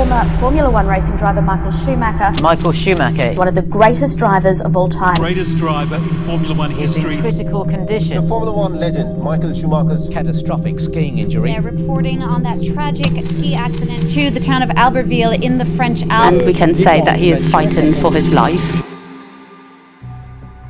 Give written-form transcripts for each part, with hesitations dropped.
former Formula One racing driver Michael Schumacher. Michael Schumacher. One of the greatest drivers of all time. Greatest driver in Formula One history. In critical condition. The Formula One legend, Michael Schumacher's catastrophic skiing injury. They're reporting on that tragic ski accident to the town of Albertville in the French Alps. And we can say that he is fighting for his life.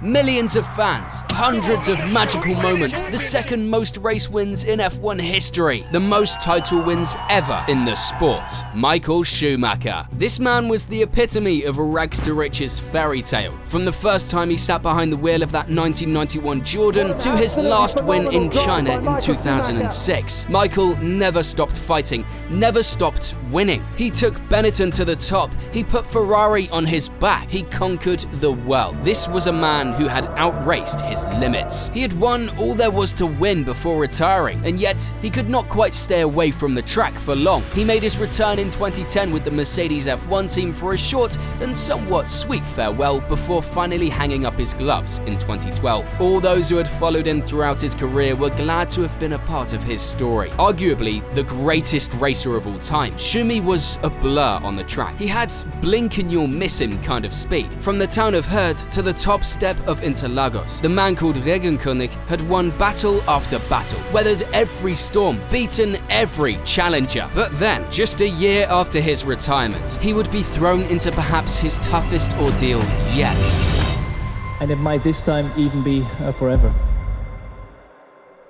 Millions of fans, hundreds of magical moments, the second most race wins in F1 history, the most title wins ever in the sport. Michael Schumacher. This man was the epitome of a rags to riches fairy tale. From the first time he sat behind the wheel of that 1991 Jordan to his last win in China in 2006. Michael never stopped fighting, never stopped winning. He took Benetton to the top, he put Ferrari on his back, he conquered the world. This was a man who had outraced his limits. He had won all there was to win before retiring, and yet he could not quite stay away from the track for long. He made his return in 2010 with the Mercedes F1 team for a short and somewhat sweet farewell before finally hanging up his gloves in 2012. All those who had followed him throughout his career were glad to have been a part of his story. Arguably the greatest racer of all time, Schumi was a blur on the track. He had blink and you'll miss him kind of speed. From the town of Herd to the top step of Interlagos, the man called Regenkönig had won battle after battle, weathered every storm, beaten every challenger. But then, just a year after his retirement, he would be thrown into perhaps his toughest ordeal yet. And it might this time even be forever.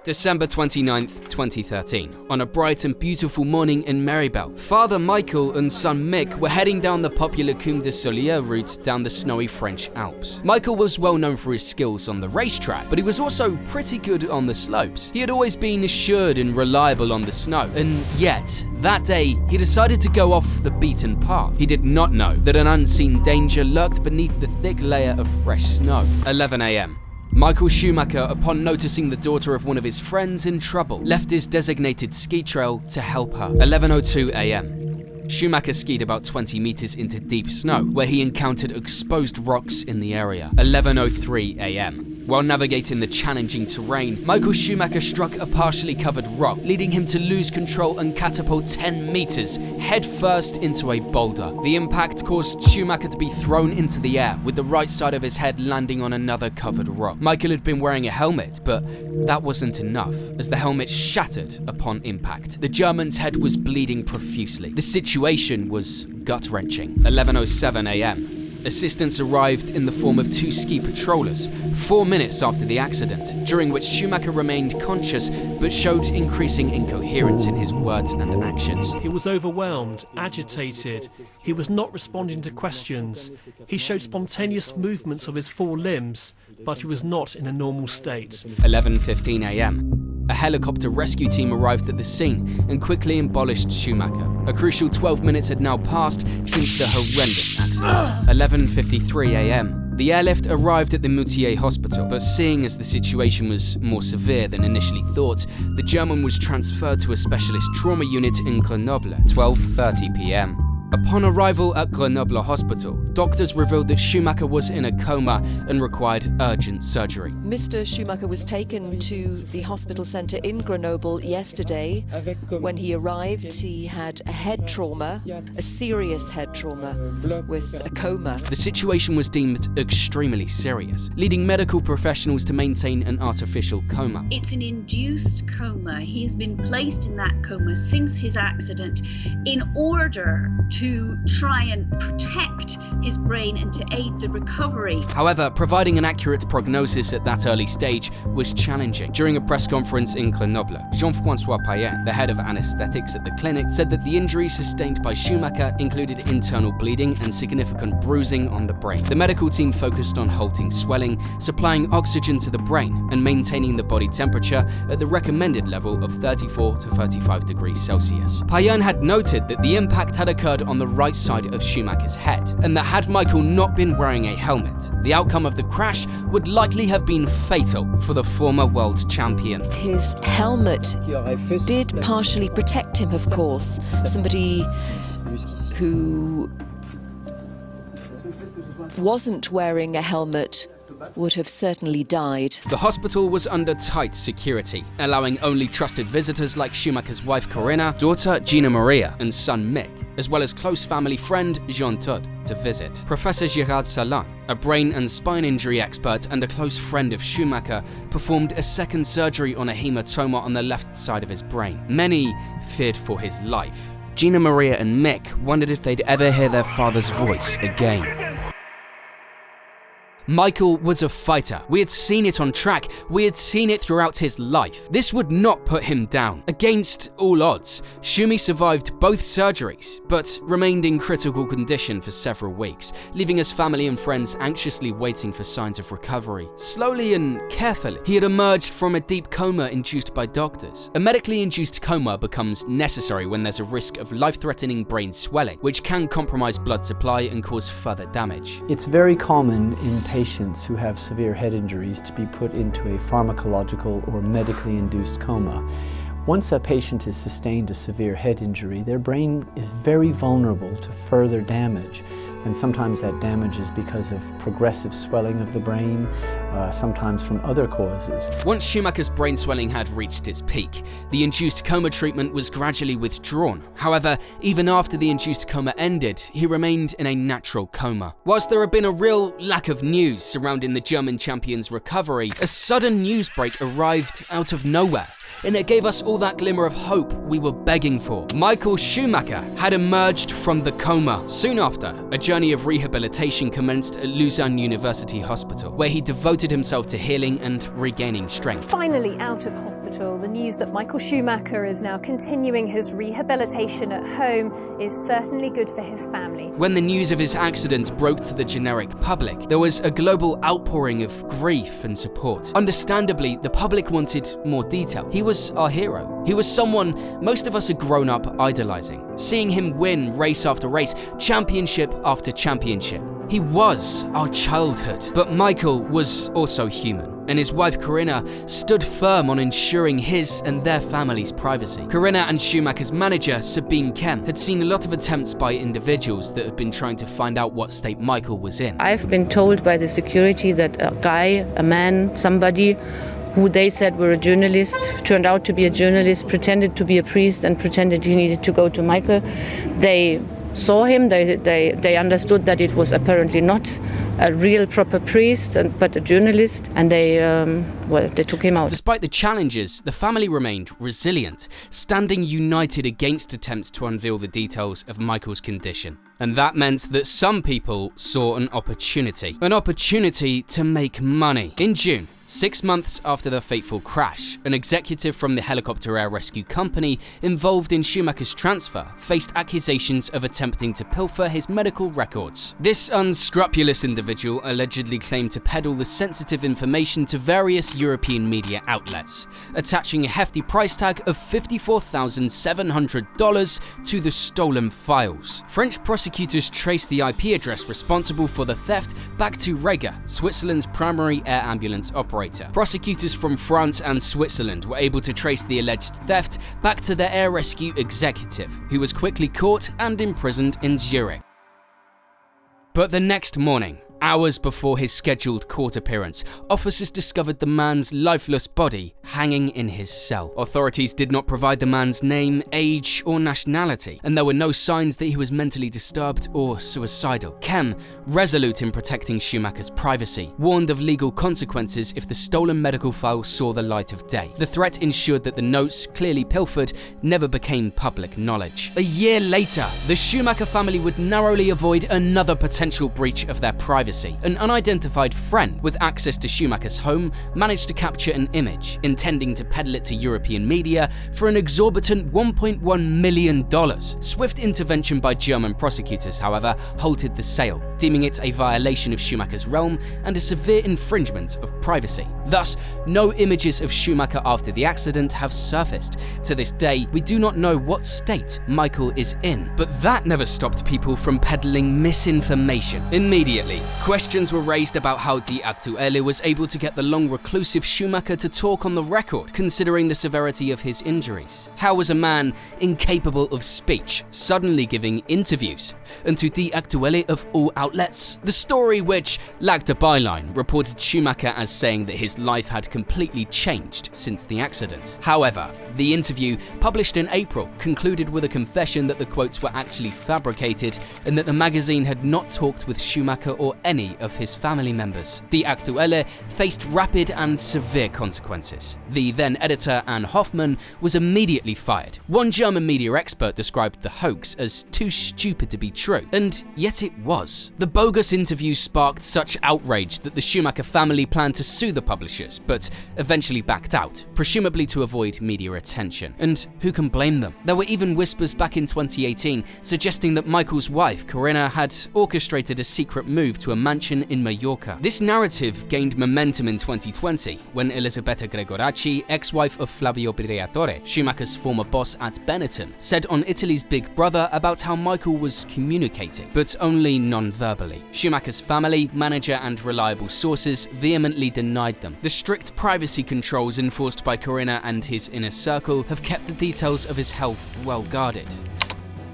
December 29th, 2013. On a bright and beautiful morning in Maribel, Father Michael and son Mick were heading down the popular Combe de Solier route down the snowy French Alps. Michael was well known for his skills on the racetrack, but he was also pretty good on the slopes. He had always been assured and reliable on the snow, and yet, that day, he decided to go off the beaten path. He did not know that an unseen danger lurked beneath the thick layer of fresh snow. 11 a.m. Michael Schumacher, upon noticing the daughter of one of his friends in trouble, left his designated ski trail to help her. 11:02 a.m. Schumacher skied about 20 meters into deep snow, where he encountered exposed rocks in the area. 11:03 a.m. While navigating the challenging terrain, Michael Schumacher struck a partially covered rock, leading him to lose control and catapult 10 meters head first into a boulder. The impact caused Schumacher to be thrown into the air, with the right side of his head landing on another covered rock. Michael had been wearing a helmet, but that wasn't enough, as the helmet shattered upon impact. The German's head was bleeding profusely. The situation was gut-wrenching. 11:07 a.m. Assistance arrived in the form of 2 ski patrollers 4 minutes after the accident, during which Schumacher remained conscious but showed increasing incoherence in his words and actions. He was overwhelmed, agitated. He was not responding to questions. He showed spontaneous movements of his 4 limbs, but he was not in a normal state. 11:15 a.m. A helicopter rescue team arrived at the scene and quickly embolished Schumacher. A crucial 12 minutes had now passed since the horrendous accident. 11:53 a.m. The airlift arrived at the Moutier hospital, but seeing as the situation was more severe than initially thought, the German was transferred to a specialist trauma unit in Grenoble. 12:30 p.m. Upon arrival at Grenoble Hospital, doctors revealed that Schumacher was in a coma and required urgent surgery. Mr. Schumacher was taken to the hospital centre in Grenoble yesterday. When he arrived, he had a head trauma, a serious head trauma, with a coma. The situation was deemed extremely serious, leading medical professionals to maintain an artificial coma. It's an induced coma. He has been placed in that coma since his accident in order to try and protect his brain and to aid the recovery. However, providing an accurate prognosis at that early stage was challenging. During a press conference in Grenoble, Jean-François Payen, the head of anesthetics at the clinic, said that the injuries sustained by Schumacher included internal bleeding and significant bruising on the brain. The medical team focused on halting swelling, supplying oxygen to the brain, and maintaining the body temperature at the recommended level of 34 to 35 degrees Celsius. Payen had noted that the impact had occurred on the right side of Schumacher's head, and that had Michael not been wearing a helmet, the outcome of the crash would likely have been fatal for the former world champion. His helmet did partially protect him, of course. Somebody who wasn't wearing a helmet would have certainly died. The hospital was under tight security, allowing only trusted visitors like Schumacher's wife Corinna, daughter Gina Maria, and son Mick, as well as close family friend Jean Todt, to visit. Professor Gérard Salin, a brain and spine injury expert and a close friend of Schumacher, performed a second surgery on a hematoma on the left side of his brain. Many feared for his life. Gina Maria and Mick wondered if they'd ever hear their father's voice again. Michael was a fighter. We had seen it on track. We had seen it throughout his life. This would not put him down. Against all odds, Schumi survived both surgeries, but remained in critical condition for several weeks, leaving his family and friends anxiously waiting for signs of recovery. Slowly and carefully, he had emerged from a deep coma induced by doctors. A medically induced coma becomes necessary when there's a risk of life-threatening brain swelling, which can compromise blood supply and cause further damage. It's very common in patients who have severe head injuries to be put into a pharmacological or medically induced coma. Once a patient has sustained a severe head injury, their brain is very vulnerable to further damage. And sometimes that damage is because of progressive swelling of the brain, sometimes from other causes. Once Schumacher's brain swelling had reached its peak, the induced coma treatment was gradually withdrawn. However, even after the induced coma ended, he remained in a natural coma. Whilst there had been a real lack of news surrounding the German champion's recovery, a sudden news break arrived out of nowhere, and it gave us all that glimmer of hope we were begging for. Michael Schumacher had emerged from the coma. Soon after, a journey of rehabilitation commenced at Lausanne University Hospital, where he devoted himself to healing and regaining strength. Finally out of hospital, the news that Michael Schumacher is now continuing his rehabilitation at home is certainly good for his family. When the news of his accident broke to the generic public, there was a global outpouring of grief and support. Understandably, the public wanted more detail. He was our hero. He was someone most of us had grown up idolizing, seeing him win race after race, championship after championship. He was our childhood. But Michael was also human, and his wife Corinna stood firm on ensuring his and their family's privacy. Corinna and Schumacher's manager, Sabine Kem, had seen a lot of attempts by individuals that had been trying to find out what state Michael was in. I've been told by the security that a guy, a man, somebody who they said were a journalist, turned out to be a journalist, pretended to be a priest and pretended he needed to go to Michael. They saw him, they understood that it was apparently not a real proper priest, but a journalist, and they took him out. Despite the challenges, the family remained resilient, standing united against attempts to unveil the details of Michael's condition. And that meant that some people saw an opportunity to make money. In June, 6 months after the fateful crash, an executive from the helicopter air rescue company involved in Schumacher's transfer faced accusations of attempting to pilfer his medical records. This unscrupulous individual allegedly claimed to peddle the sensitive information to various European media outlets, attaching a hefty price tag of $54,700 to the stolen files. French prosecutors traced the IP address responsible for the theft back to Rega, Switzerland's primary air ambulance operator. Prosecutors from France and Switzerland were able to trace the alleged theft back to the air rescue executive, who was quickly caught and imprisoned in Zurich. But the next morning, hours before his scheduled court appearance, officers discovered the man's lifeless body hanging in his cell. Authorities did not provide the man's name, age, or nationality, and there were no signs that he was mentally disturbed or suicidal. Kem, resolute in protecting Schumacher's privacy, warned of legal consequences if the stolen medical file saw the light of day. The threat ensured that the notes, clearly pilfered, never became public knowledge. A year later, the Schumacher family would narrowly avoid another potential breach of their privacy. An unidentified friend with access to Schumacher's home managed to capture an image, intending to peddle it to European media for an exorbitant $1.1 million. Swift intervention by German prosecutors, however, halted the sale, deeming it a violation of Schumacher's realm and a severe infringement of privacy. Thus, no images of Schumacher after the accident have surfaced. To this day, we do not know what state Michael is in, but that never stopped people from peddling misinformation. Immediately, Questions were raised about how Die Aktuelle was able to get the long reclusive Schumacher to talk on the record, considering the severity of his injuries. How was a man incapable of speech suddenly giving interviews? And to Die Aktuelle of all outlets, the story, which lacked a byline, reported Schumacher as saying that his life had completely changed since the accident. However, the interview, published in April, concluded with a confession that the quotes were actually fabricated and that the magazine had not talked with Schumacher or any of his family members. Die Aktuelle faced rapid and severe consequences. The then editor, Anne Hoffmann, was immediately fired. One German media expert described the hoax as too stupid to be true, and yet it was. The bogus interview sparked such outrage that the Schumacher family planned to sue the publishers, but eventually backed out, presumably to avoid media attention. And who can blame them? There were even whispers back in 2018 suggesting that Michael's wife, Corinna, had orchestrated a secret move to a mansion in Mallorca. This narrative gained momentum in 2020 when Elisabetta Gregoracci, ex-wife of Flavio Briatore, Schumacher's former boss at Benetton, said on Italy's Big Brother about how Michael was communicating, but only non-verbally. Schumacher's family, manager and reliable sources vehemently denied them. The strict privacy controls enforced by Corinna and his inner circle have kept the details of his health well guarded.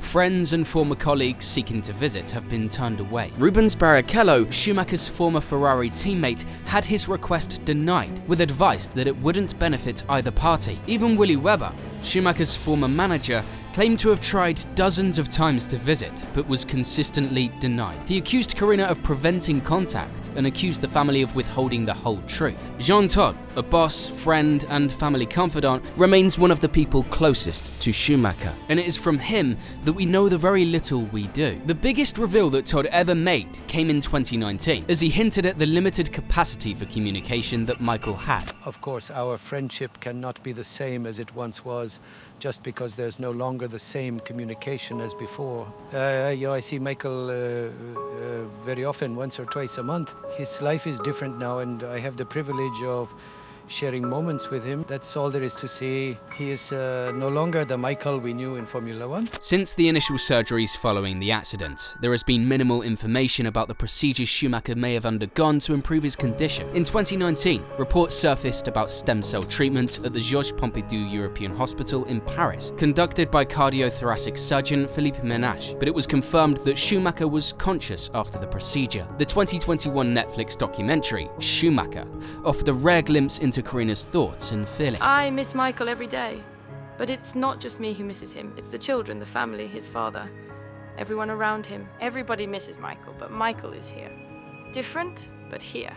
Friends and former colleagues seeking to visit have been turned away. Rubens Barrichello, Schumacher's former Ferrari teammate, had his request denied, with advice that it wouldn't benefit either party. Even Willy Webber, Schumacher's former manager, claimed to have tried dozens of times to visit, but was consistently denied. He accused Corinna of preventing contact and accused the family of withholding the whole truth. Jean Todt, a boss, friend, and family confidant, remains one of the people closest to Schumacher, and it is from him that we know the very little we do. The biggest reveal that Todt ever made came in 2019, as he hinted at the limited capacity for communication that Michael had. Of course, our friendship cannot be the same as it once was, just because there's no longer the same communication as before. I see Michael very often, once or twice a month. His life is different now, and I have the privilege of sharing moments with him. That's all there is to say. He is no longer the Michael we knew in Formula One. Since the initial surgeries following the accident, there has been minimal information about the procedures Schumacher may have undergone to improve his condition. In 2019, reports surfaced about stem cell treatment at the Georges Pompidou European Hospital in Paris, conducted by cardiothoracic surgeon Philippe Ménage, but it was confirmed that Schumacher was conscious after the procedure. The 2021 Netflix documentary, Schumacher, offered a rare glimpse into Corinna's thoughts and feelings. I miss Michael every day, but it's not just me who misses him. It's the children, the family, his father, everyone around him. Everybody misses Michael, but Michael is here. Different, but here.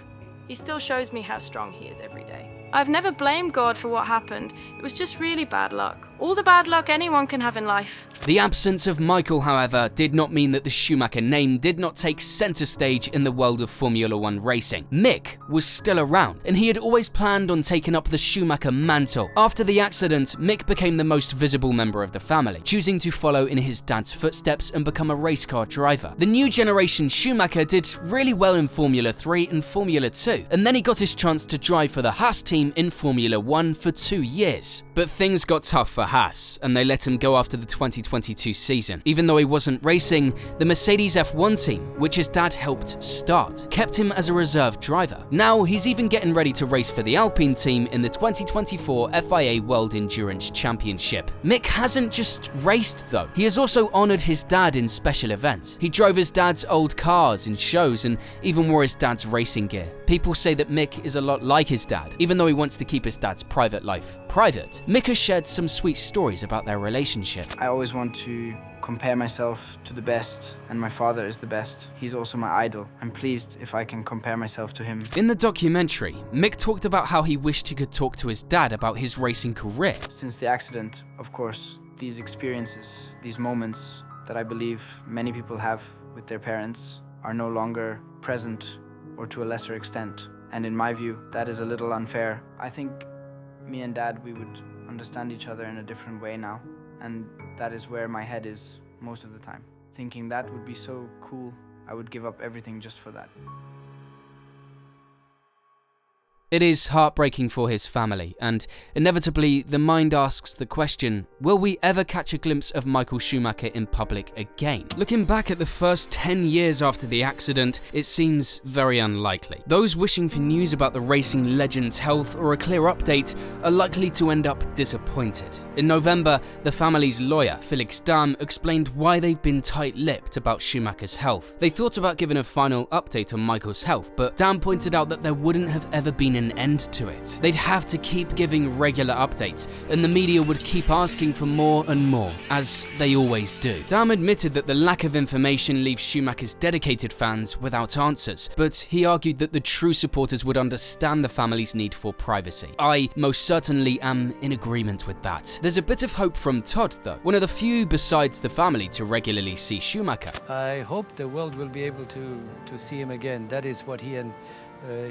He still shows me how strong he is every day. I've never blamed God for what happened. It was just really bad luck. All the bad luck anyone can have in life. The absence of Michael, however, did not mean that the Schumacher name did not take center stage in the world of Formula One racing. Mick was still around, and he had always planned on taking up the Schumacher mantle. After the accident, Mick became the most visible member of the family, choosing to follow in his dad's footsteps and become a race car driver. The new generation Schumacher did really well in Formula 3 and Formula 2, and then he got his chance to drive for the Haas team in Formula 1 for 2 years. But things got tough for Haas, and they let him go after the 2022 season. Even though he wasn't racing, the Mercedes F1 team, which his dad helped start, kept him as a reserve driver. Now he's even getting ready to race for the Alpine team in the 2024 FIA World Endurance Championship. Mick hasn't just raced though, he has also honoured his dad in special events. He drove his dad's old cars in shows and even wore his dad's racing gear. People say that Mick is a lot like his dad, even though he wants to keep his dad's private life private. Mick has shared some sweet stories about their relationship. I always want to compare myself to the best, and my father is the best. He's also my idol. I'm pleased if I can compare myself to him. In the documentary, Mick talked about how he wished he could talk to his dad about his racing career. Since the accident, of course, these experiences, these moments that I believe many people have with their parents are no longer present, or to a lesser extent. And in my view, that is a little unfair. I think me and Dad, we would understand each other in a different way now. And that is where my head is most of the time. Thinking that would be so cool, I would give up everything just for that. It is heartbreaking for his family, and inevitably the mind asks the question, will we ever catch a glimpse of Michael Schumacher in public again? Looking back at the first 10 years after the accident, it seems very unlikely. Those wishing for news about the racing legend's health or a clear update are likely to end up disappointed. In November, the family's lawyer, Felix Dahm, explained why they've been tight-lipped about Schumacher's health. They thought about giving a final update on Michael's health, but Dahm pointed out that there wouldn't have ever been an end to it. They'd have to keep giving regular updates, and the media would keep asking for more and more, as they always do. Dahm admitted that the lack of information leaves Schumacher's dedicated fans without answers, but he argued that the true supporters would understand the family's need for privacy. I most certainly am in agreement with that. There's a bit of hope from Todd, though, one of the few besides the family to regularly see Schumacher. I hope the world will be able to see him again. That is what he and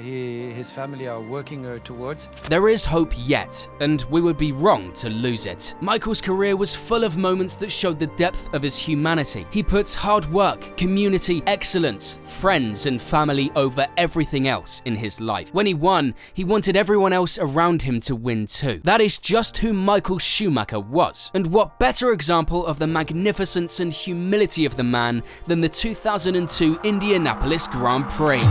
his family are working towards. There is hope yet, and we would be wrong to lose it. Michael's career was full of moments that showed the depth of his humanity. He puts hard work, community, excellence, friends, and family over everything else in his life. When he won, he wanted everyone else around him to win too. That is just who Michael Schumacher was. And what better example of the magnificence and humility of the man than the 2002 Indianapolis Grand Prix?